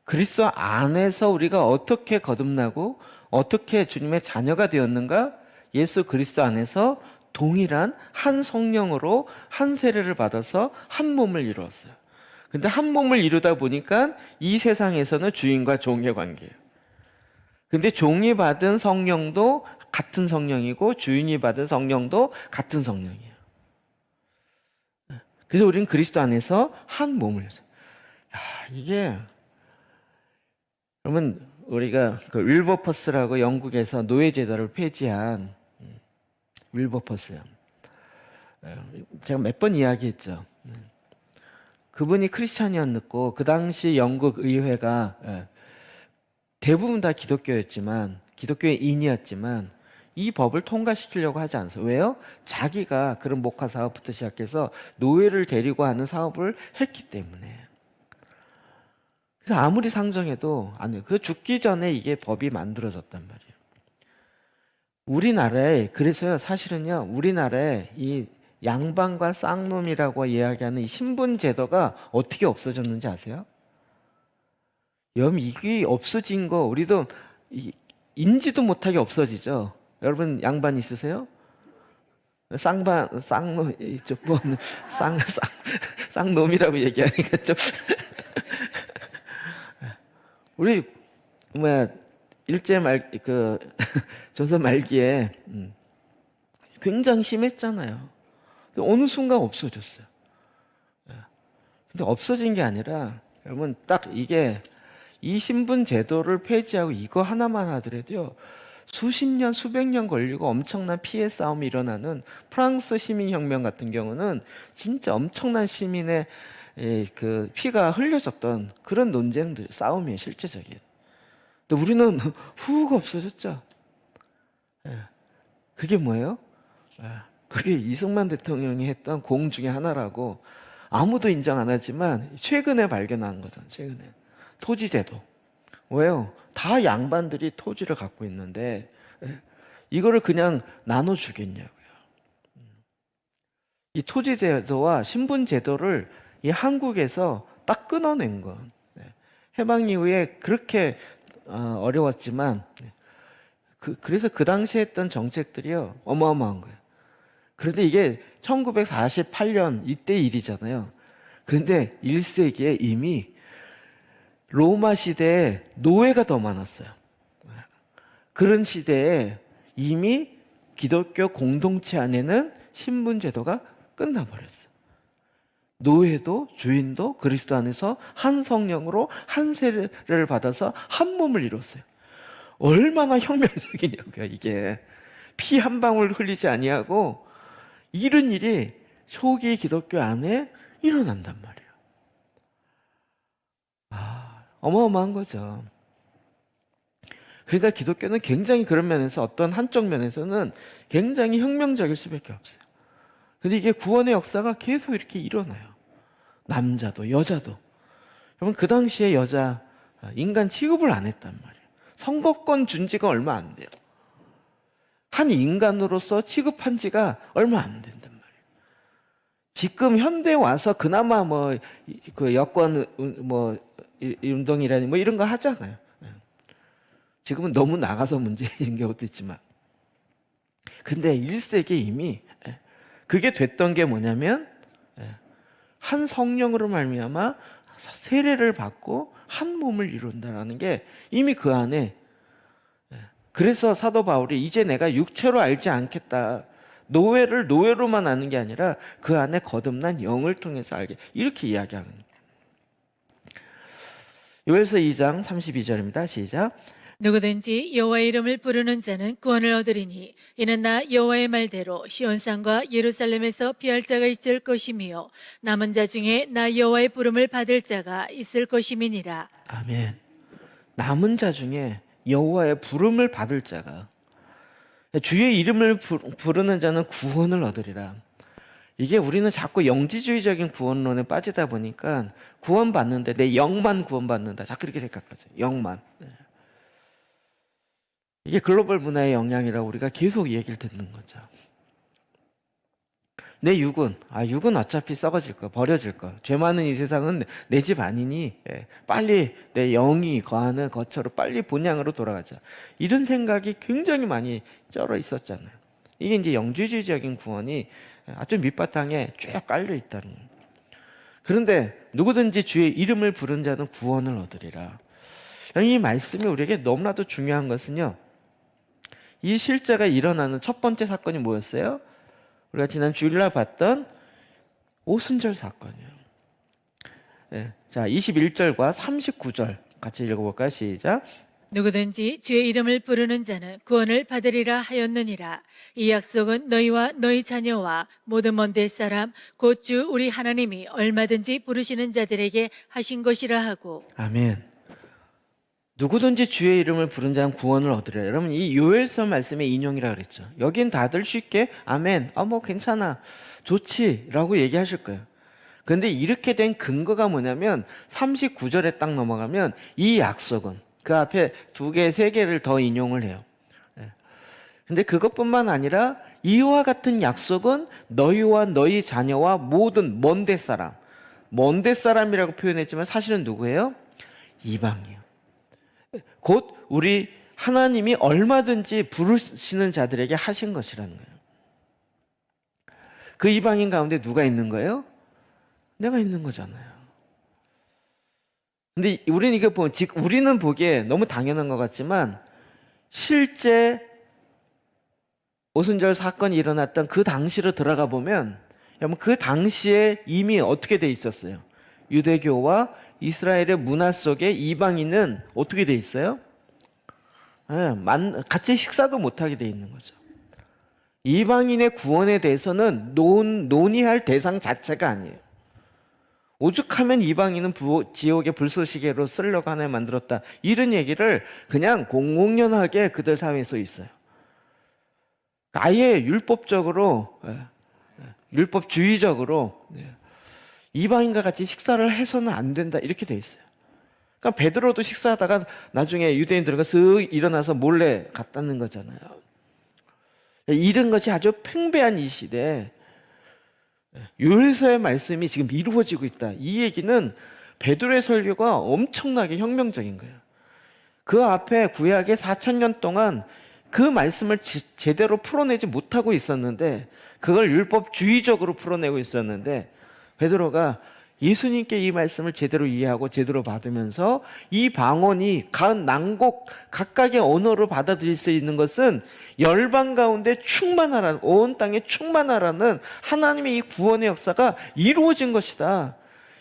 그리스도 안에서 우리가 어떻게 거듭나고 어떻게 주님의 자녀가 되었는가? 예수 그리스도 안에서 동일한 한 성령으로 한 세례를 받아서 한 몸을 이루었어요. 근데 한 몸을 이루다 보니까 이 세상에서는 주인과 종의 관계예요. 근데 종이 받은 성령도 같은 성령이고 주인이 받은 성령도 같은 성령이에요. 그래서 우리는 그리스도 안에서 한 몸을 해서 이게 그러면 우리가 그 윌버퍼스라고 영국에서 노예제도를 폐지한 윌버퍼스요. 제가 몇 번 이야기했죠. 그분이 크리스찬이었고 그 당시 영국 의회가 대부분 다 기독교였지만 기독교인이었지만 이 법을 통과시키려고 하지 않았어요. 왜요? 자기가 그런 목화 사업부터 시작해서 노예를 데리고 하는 사업을 했기 때문에. 그래서 아무리 상정해도 안 돼요. 그 죽기 전에 이게 법이 만들어졌단 말이에요. 우리나라에 그래서요 사실은요 우리나라에 이 양반과 쌍놈이라고 이야기하는 이 신분 제도가 어떻게 없어졌는지 아세요? 여러분 이게 없어진 거 우리도 인지도 못하게 없어지죠. 여러분 양반 있으세요? 쌍놈 쌍놈이라고 얘기하니까 좀 우리 뭐야 일제 말 그 조선 말기에 굉장히 심했잖아요. 근데 어느 순간 없어졌어요. 근데 없어진 게 아니라 여러분 딱 이게 이 신분 제도를 폐지하고 이거 하나만 하더라도요 수십 년 수백 년 걸리고 엄청난 피해 싸움이 일어나는 프랑스 시민혁명 같은 경우는 진짜 엄청난 시민의 그 피가 흘려졌던 그런 논쟁들 싸움이에요 실제적인. 근데 우리는 훅 없어졌죠. 그게 뭐예요? 그게 이승만 대통령이 했던 공 중에 하나라고 아무도 인정 안 하지만 최근에 발견한 거잖아요. 최근에 토지제도. 왜요? 다 양반들이 토지를 갖고 있는데 이거를 그냥 나눠주겠냐고요. 이 토지제도와 신분제도를 이 한국에서 딱 끊어낸 건 해방 이후에 그렇게 어려웠지만 그래서 그 당시에 했던 정책들이요 어마어마한 거예요. 그런데 이게 1948년 이때 일이잖아요. 그런데 1세기에 이미 로마 시대에 노예가 더 많았어요. 그런 시대에 이미 기독교 공동체 안에는 신분제도가 끝나버렸어요. 노예도 주인도 그리스도 안에서 한 성령으로 한 세례를 받아서 한 몸을 이뤘어요. 얼마나 혁명적이냐고요. 이게 피 한 방울 흘리지 아니하고 이런 일이 초기 기독교 안에 일어난단 말이에요. 어마어마한 거죠. 그러니까 기독교는 굉장히 그런 면에서 어떤 한쪽 면에서는 굉장히 혁명적일 수밖에 없어요. 근데 이게 구원의 역사가 계속 이렇게 일어나요. 남자도 여자도. 여러분 그 당시에 여자 인간 취급을 안 했단 말이에요. 선거권 준 지가 얼마 안 돼요. 한 인간으로서 취급한 지가 얼마 안 된단 말이에요. 지금 현대 와서 그나마 뭐 그 여권 뭐 운동이라니 뭐 이런 거 하잖아요. 지금은 너무 나가서 문제인 경우도 있지만. 근데 1세기 이미 그게 됐던 게 뭐냐면 한 성령으로 말미암아 세례를 받고 한 몸을 이룬다라는 게 이미 그 안에. 그래서 사도 바울이 이제 내가 육체로 알지 않겠다. 노예를 노예로만 아는 게 아니라 그 안에 거듭난 영을 통해서 알게 이렇게 이야기하는 거예요. 요엘서 2장 32절입니다. 시작. 누구든지 여호와의 이름을 부르는 자는 구원을 얻으리니 이는 나 여호와의 말대로 시온산과 예루살렘에서 피할 자가 있을 것이며 남은 자 중에 나 여호와의 부름을 받을 자가 있을 것임이니라. 아멘. 남은 자 중에 여호와의 부름을 받을 자가, 주의 이름을 부르는 자는 구원을 얻으리라. 이게 우리는 자꾸 영지주의적인 구원론에 빠지다 보니까 구원받는데 내 영만 구원받는다. 자꾸 이렇게 생각하죠. 영만. 이게 글로벌 문화의 영향이라고 우리가 계속 얘기를 듣는 거죠. 내 육은 육은 어차피 썩어질 거, 버려질 거. 죄 많은 이 세상은 내 집 아니니 빨리 내 영이 거하는 거처로 빨리 본향으로 돌아가자. 이런 생각이 굉장히 많이 쩔어 있었잖아요. 이게 이제 영지주의적인 구원이 아주 밑바탕에 쭉 깔려 있다는 거예요. 그런데 누구든지 주의 이름을 부른 자는 구원을 얻으리라. 이 말씀이 우리에게 너무나도 중요한 것은요. 이 실제가 일어나는 첫 번째 사건이 뭐였어요? 우리가 지난 주일날 봤던 오순절 사건이에요. 자, 21절과 39절 같이 읽어볼까요? 시작. 누구든지 주의 이름을 부르는 자는 구원을 받으리라 하였느니라. 이 약속은 너희와 너희 자녀와 모든 먼데 사람 곧 주 우리 하나님이 얼마든지 부르시는 자들에게 하신 것이라 하고. 아멘. 누구든지 주의 이름을 부른 자는 구원을 얻으리라. 여러분 이 요엘서 말씀의 인용이라 그랬죠. 여긴 다들 쉽게 아멘, 뭐 괜찮아, 좋지라고 얘기하실 거예요. 근데 이렇게 된 근거가 뭐냐면 39절에 딱 넘어가면 이 약속은 그 앞에 2개, 3개를 더 인용을 해요. 근데 그것뿐만 아니라 이와 같은 약속은 너희와 너희 자녀와 모든 먼데 사람, 먼데 사람이라고 표현했지만 사실은 누구예요? 이방이요. 곧 우리 하나님이 얼마든지 부르시는 자들에게 하신 것이라는 거예요. 그 이방인 가운데 누가 있는 거예요? 내가 있는 거잖아요. 근데 우리는 이거 우리는 보기에 너무 당연한 것 같지만 실제 오순절 사건이 일어났던 그 당시로 들어가 보면 여러분 그 당시에 이미 어떻게 돼 있었어요? 유대교와 이스라엘의 문화 속에 이방인은 어떻게 돼 있어요? 같이 식사도 못하게 돼 있는 거죠. 이방인의 구원에 대해서는 논의할 대상 자체가 아니에요. 오죽하면 이방인은 지옥의 불쏘시개로 쓰려고 하나님 만들었다. 이런 얘기를 그냥 공공연하게 그들 사회에 써 있어요. 아예 율법주의적으로 이방인과 같이 식사를 해서는 안 된다 이렇게 돼 있어요. 그러니까 베드로도 식사하다가 나중에 유대인들과 쓱 일어나서 몰래 갔다는 거잖아요. 이런 것이 아주 팽배한 이 시대에 요엘서의 말씀이 지금 이루어지고 있다. 이 얘기는 베드로의 설교가 엄청나게 혁명적인 거예요. 그 앞에 구약의 4,000년 동안 그 말씀을 제대로 풀어내지 못하고 있었는데 그걸 율법주의적으로 풀어내고 있었는데 베드로가 예수님께 이 말씀을 제대로 이해하고 제대로 받으면서 이 방언이 각 난곡 각각의 언어로 받아들일 수 있는 것은 열방 가운데 충만하라는, 온 땅에 충만하라는 하나님의 이 구원의 역사가 이루어진 것이다.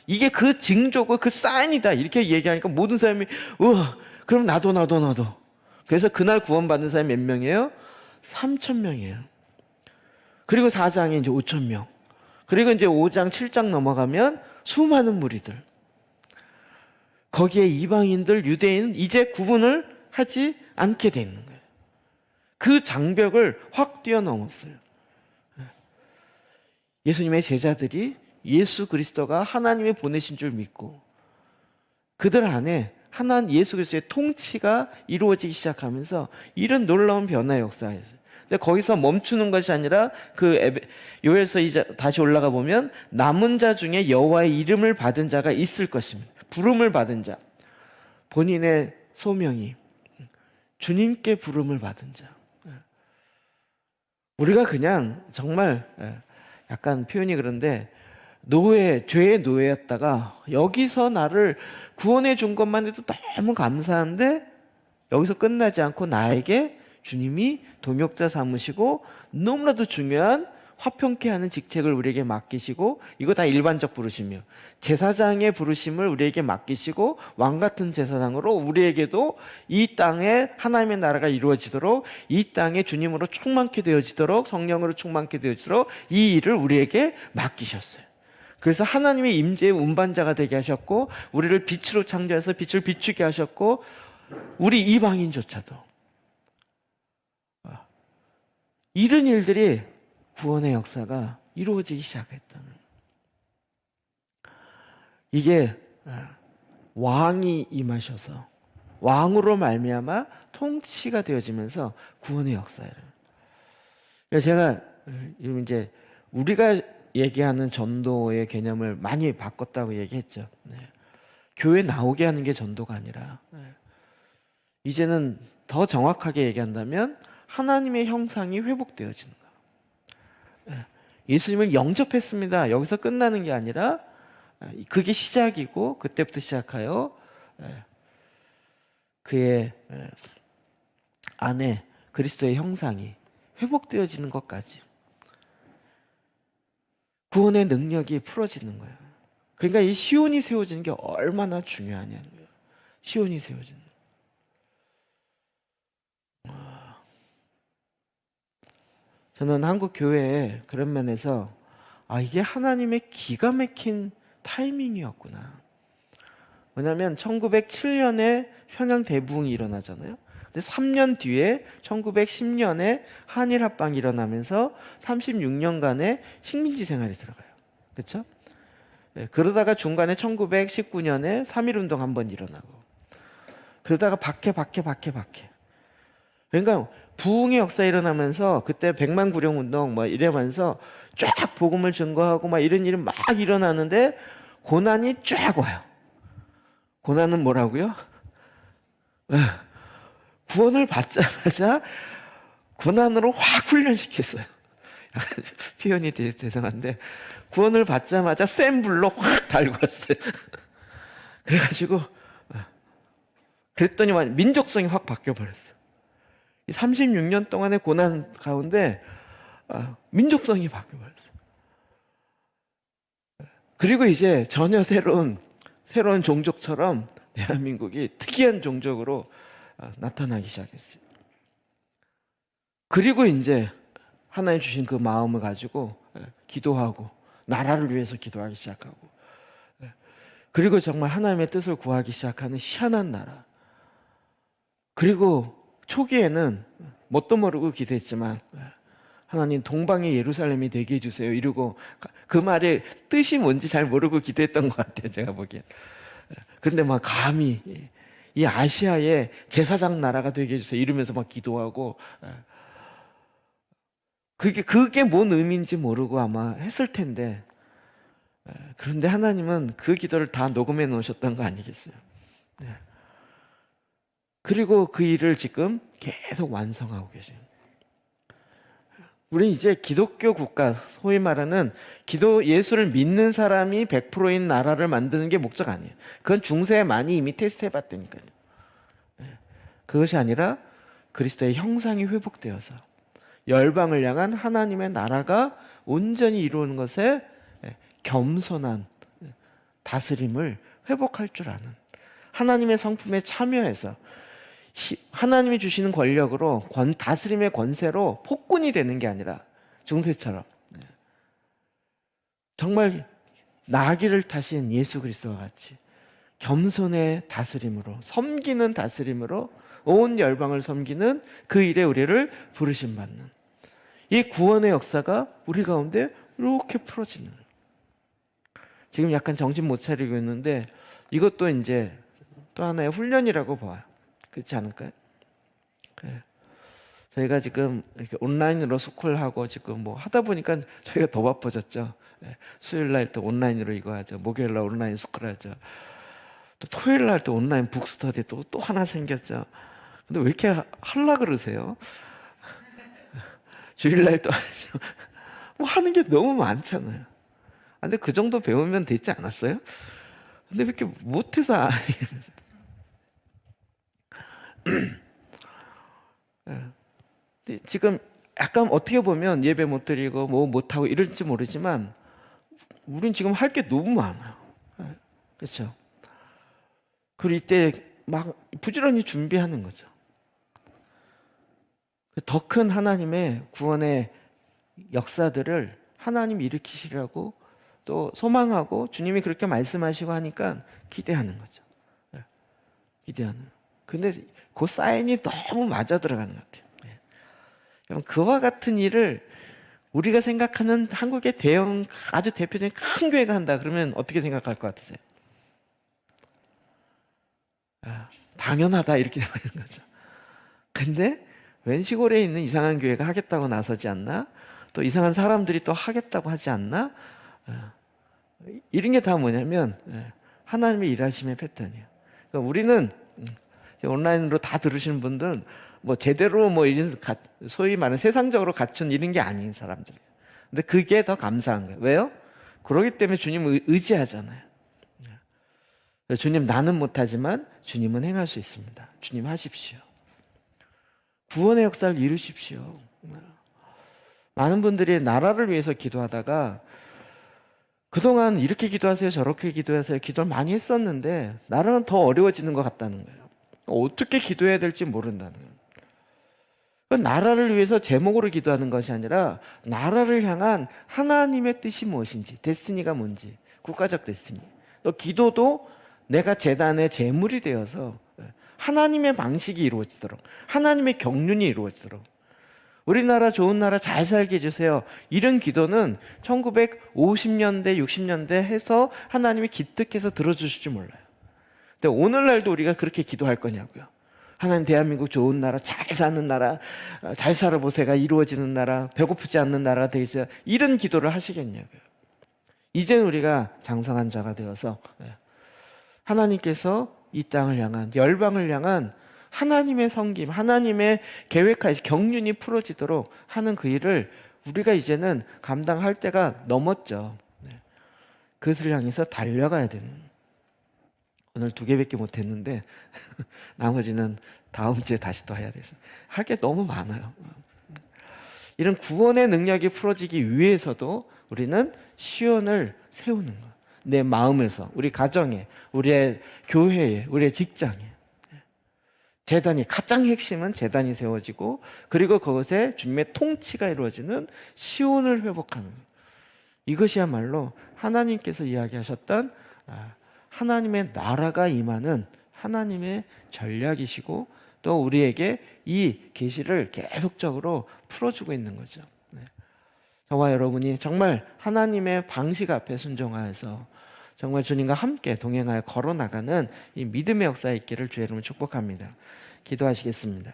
이게 그 징조고 그 사인이다. 이렇게 얘기하니까 모든 사람이 그럼 나도. 그래서 그날 구원받은 사람이 몇 명이에요? 3,000명이에요. 그리고 4장에 이제 5,000명. 그리고 이제 5장, 7장 넘어가면 수많은 무리들. 거기에 이방인들, 유대인 이제 구분을 하지 않게 되는 거예요. 그 장벽을 확 뛰어넘었어요. 예수님의 제자들이 예수 그리스도가 하나님이 보내신 줄 믿고 그들 안에 예수 그리스도의 통치가 이루어지기 시작하면서 이런 놀라운 변화의 역사였어요. 근데 거기서 멈추는 것이 아니라 요엘서 이제 다시 올라가 보면 남은 자 중에 여호와의 이름을 받은 자가 있을 것입니다. 부름을 받은 자, 본인의 소명이 주님께 부름을 받은 자. 우리가 그냥 정말 약간 표현이 그런데 죄의 노예였다가 여기서 나를 구원해 준 것만 해도 너무 감사한데 여기서 끝나지 않고 나에게 주님이 동역자 삼으시고 너무나도 중요한 화평케 하는 직책을 우리에게 맡기시고, 이거 다 일반적 부르심이요, 제사장의 부르심을 우리에게 맡기시고 왕같은 제사장으로 우리에게도 이 땅에 하나님의 나라가 이루어지도록, 이 땅에 주님으로 충만케 되어지도록, 성령으로 충만케 되어지도록 이 일을 우리에게 맡기셨어요. 그래서 하나님의 임재의 운반자가 되게 하셨고, 우리를 빛으로 창조해서 빛을 비추게 하셨고, 우리 이방인조차도 이런 일들이 구원의 역사가 이루어지기 시작했다는, 이게 왕이 임하셔서 왕으로 말미암아 통치가 되어지면서 구원의 역사예요. 제가 이제 우리가 얘기하는 전도의 개념을 많이 바꿨다고 얘기했죠. 교회 나오게 하는 게 전도가 아니라 이제는 더 정확하게 얘기한다면 하나님의 형상이 회복되어지는 거예요. 예수님을 영접했습니다. 여기서 끝나는 게 아니라 그게 시작이고, 그때부터 시작하여 그의 안에 그리스도의 형상이 회복되어지는 것까지 구원의 능력이 풀어지는 거예요. 그러니까 이 시온이 세워지는 게 얼마나 중요하냐는 거예요. 시온이 세워지는 거예요. 저는 한국 교회에 그런 면에서 이게 하나님의 기가 막힌 타이밍이었구나. 왜냐하면 1907년에 평양 대부흥이 일어나잖아요. 근데 3년 뒤에 1910년에 한일 합방이 일어나면서 36년간의 식민지 생활이 들어가요. 그렇죠? 그러다가 중간에 1919년에 3.1운동 한번 일어나고, 그러다가 박해. 그러니까 부흥의 역사 일어나면서 그때 백만 구령 운동 뭐 이러면서 쫙 복음을 증거하고 막 이런 일이 막 일어나는데 고난이 쫙 와요. 고난은 뭐라고요? 구원을 받자마자 고난으로 확 훈련시켰어요. 표현이 죄송한데 구원을 받자마자 센 불로 확 달고 왔어요. 그래가지고 그랬더니 민족성이 확 바뀌어버렸어요. 36년 동안의 고난 가운데 민족성이 바뀌어버렸어요. 그리고 이제 전혀 새로운 종족처럼 대한민국이 특이한 종족으로 나타나기 시작했어요. 그리고 이제 하나님 주신 그 마음을 가지고 기도하고 나라를 위해서 기도하기 시작하고, 그리고 정말 하나님의 뜻을 구하기 시작하는 희한한 나라. 그리고 초기에는 뭣도 모르고 기도했지만 하나님 동방의 예루살렘이 되게 해주세요 이러고, 그 말의 뜻이 뭔지 잘 모르고 기도했던 것 같아요, 제가 보기엔. 그런데 막 감히 이 아시아의 제사장 나라가 되게 해주세요 이러면서 막 기도하고, 그게 뭔 의미인지 모르고 아마 했을 텐데, 그런데 하나님은 그 기도를 다 녹음해 놓으셨던 거 아니겠어요? 그리고 그 일을 지금 계속 완성하고 계세요. 우리는 이제 기독교 국가, 소위 말하는 예수를 믿는 사람이 100%인 나라를 만드는 게 목적 아니에요. 그건 중세에 많이 이미 테스트해 봤다니까요. 그것이 아니라 그리스도의 형상이 회복되어서 열방을 향한 하나님의 나라가 온전히 이루어지는 것에 겸손한 다스림을 회복할 줄 아는, 하나님의 성품에 참여해서 하나님이 주시는 권력으로 다스림의 권세로 폭군이 되는 게 아니라 중세처럼 정말 나귀를 타신 예수 그리스도와 같이 겸손의 다스림으로, 섬기는 다스림으로 온 열방을 섬기는 그 일에 우리를 부르심 받는 이 구원의 역사가 우리 가운데 이렇게 풀어지는, 지금 약간 정신 못 차리고 있는데 이것도 이제 또 하나의 훈련이라고 봐요. 그렇지 않을까요? 저희가 지금 이렇게 온라인으로 스쿨하고 지금 뭐 하다 보니까 저희가 더 바빠졌죠. 수요일 날 또 온라인으로 이거 하죠. 목요일 날 온라인 스쿨 하죠. 또 토요일 날 또 온라인 북스터디 또 하나 생겼죠. 근데 왜 이렇게 하려 그러세요? 주일 날 또 하죠. 뭐 하는 게 너무 많잖아요. 근데 그 정도 배우면 되지 않았어요? 근데 왜 이렇게 못해서 지금 약간 어떻게 보면 예배 못 드리고 뭐 못하고 이럴지 모르지만 우린 지금 할 게 너무 많아요. 그렇죠? 그리고 이때 막 부지런히 준비하는 거죠. 더 큰 하나님의 구원의 역사들을 하나님이 일으키시라고 또 소망하고 주님이 그렇게 말씀하시고 하니까 기대하는 거죠. 기대하는. 근데 그 사인이 너무 맞아 들어가는 것 같아요. 그와 같은 일을 우리가 생각하는 한국의 대형 아주 대표적인 큰 교회가 한다 그러면 어떻게 생각할 것 같으세요? 당연하다 이렇게 되는 거죠. 근데 웬 시골에 있는 이상한 교회가 하겠다고 나서지 않나? 또 이상한 사람들이 또 하겠다고 하지 않나? 이런 게 다 뭐냐면 하나님의 일하심의 패턴이에요. 그러니까 우리는 온라인으로 다 들으시는 분들은 뭐 제대로 뭐 이런 소위 말하는 세상적으로 갖춘 이런 게 아닌 사람들이에요. 근데 그게 더 감사한 거예요. 왜요? 그러기 때문에 주님을 의지하잖아요. 주님 나는 못하지만 주님은 행할 수 있습니다. 주님 하십시오. 구원의 역사를 이루십시오. 많은 분들이 나라를 위해서 기도하다가 그동안 이렇게 기도하세요 저렇게 기도하세요 기도를 많이 했었는데 나라는 더 어려워지는 것 같다는 거예요. 어떻게 기도해야 될지 모른다는 거예요. 나라를 위해서 제목으로 기도하는 것이 아니라 나라를 향한 하나님의 뜻이 무엇인지, 데스티니가 뭔지, 국가적 데스티니. 또 기도도 내가 제단의 제물이 되어서 하나님의 방식이 이루어지도록, 하나님의 경륜이 이루어지도록, 우리나라 좋은 나라 잘 살게 해주세요. 이런 기도는 1950년대, 60년대 해서 하나님이 기특해서 들어주실지 몰라요. 근데 오늘날도 우리가 그렇게 기도할 거냐고요. 하나님 대한민국 좋은 나라, 잘 사는 나라, 잘 살아보세가 이루어지는 나라, 배고프지 않는 나라가 되자, 이런 기도를 하시겠냐고요. 이제는 우리가 장성한 자가 되어서 하나님께서 이 땅을 향한, 열방을 향한 하나님의 섬김, 하나님의 계획하신 경륜이 풀어지도록 하는 그 일을 우리가 이제는 감당할 때가 넘었죠. 그것을 향해서 달려가야 되는. 오늘 2개밖에 못했는데 나머지는 다음 주에 다시 또 해야 돼서 할 게 너무 많아요. 이런 구원의 능력이 풀어지기 위해서도 우리는 시온을 세우는 것. 내 마음에서, 우리 가정에, 우리의 교회에, 우리의 직장에. 제단이, 가장 핵심은 제단이 세워지고, 그리고 그것에 주님의 통치가 이루어지는 시온을 회복하는 것. 이것이야말로 하나님께서 이야기하셨던 하나님의 나라가 임하는 하나님의 전략이시고, 또 우리에게 이 계시를 계속적으로 풀어주고 있는 거죠. 저와 여러분이 정말 하나님의 방식 앞에 순종하여서 정말 주님과 함께 동행하여 걸어나가는 이 믿음의 역사에 있기를 주의 이름으로 축복합니다. 기도하시겠습니다.